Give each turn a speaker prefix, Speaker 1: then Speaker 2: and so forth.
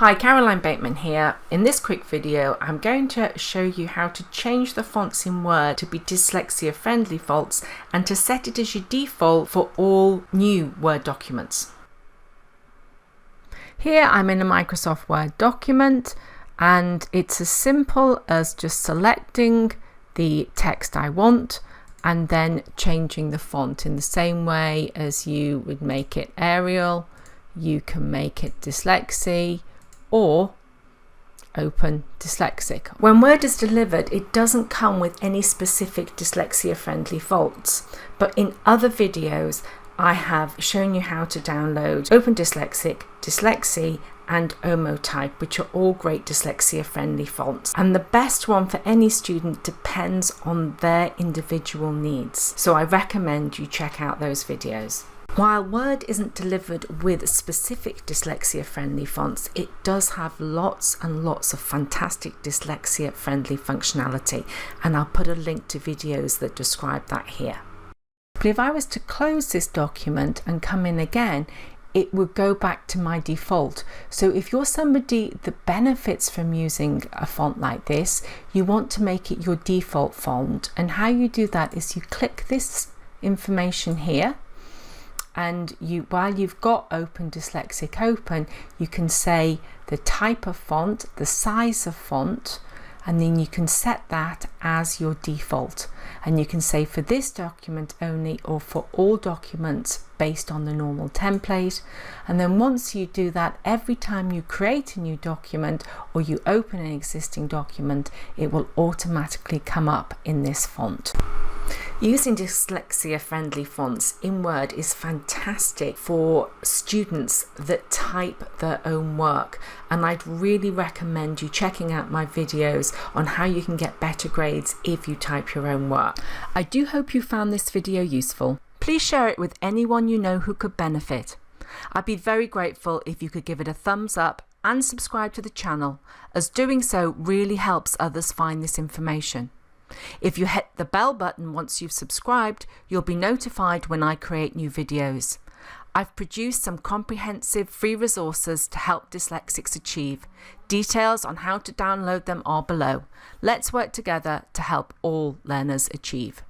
Speaker 1: Hi, Caroline Bateman here. In this quick video, I'm going to show you how to change the fonts in Word to be dyslexia friendly fonts and to set it as your default for all new Word documents. Here I'm in a Microsoft Word document and it's as simple as just selecting the text I want and then changing the font in the same way as you would make it Arial. You can make it Dyslexic or open Dyslexic. When Word is delivered, it doesn't come with any specific dyslexia friendly fonts, but in other videos I have shown you how to download Open Dyslexic, Dyslexia and Omotype, which are all great dyslexia friendly fonts, and the best one for any student depends on their individual needs, so I recommend you check out those videos. While Word isn't delivered with specific dyslexia friendly fonts, it does have lots and lots of fantastic dyslexia friendly functionality, and I'll put a link to videos that describe that here. But if I was to close this document and come in again, it would go back to my default. So if you're somebody that benefits from using a font like this, you want to make it your default font, and how you do that is you click this information here, and while you've got Open Dyslexic open, you can say the type of font, the size of font, and then you can set that as your default, and you can say for this document only or for all documents based on the normal template. And then once you do that, every time you create a new document or you open an existing document, it will automatically come up in this font. Using dyslexia friendly fonts in Word is fantastic for students that type their own work, and I'd really recommend you checking out my videos on how you can get better grades if you type your own work. I do hope you found this video useful. Please share it with anyone you know who could benefit. I'd be very grateful if you could give it a thumbs up and subscribe to the channel, as doing so really helps others find this information. If you hit the bell button once you've subscribed, you'll be notified when I create new videos. I've produced some comprehensive free resources to help dyslexics achieve. Details on how to download them are below. Let's work together to help all learners achieve.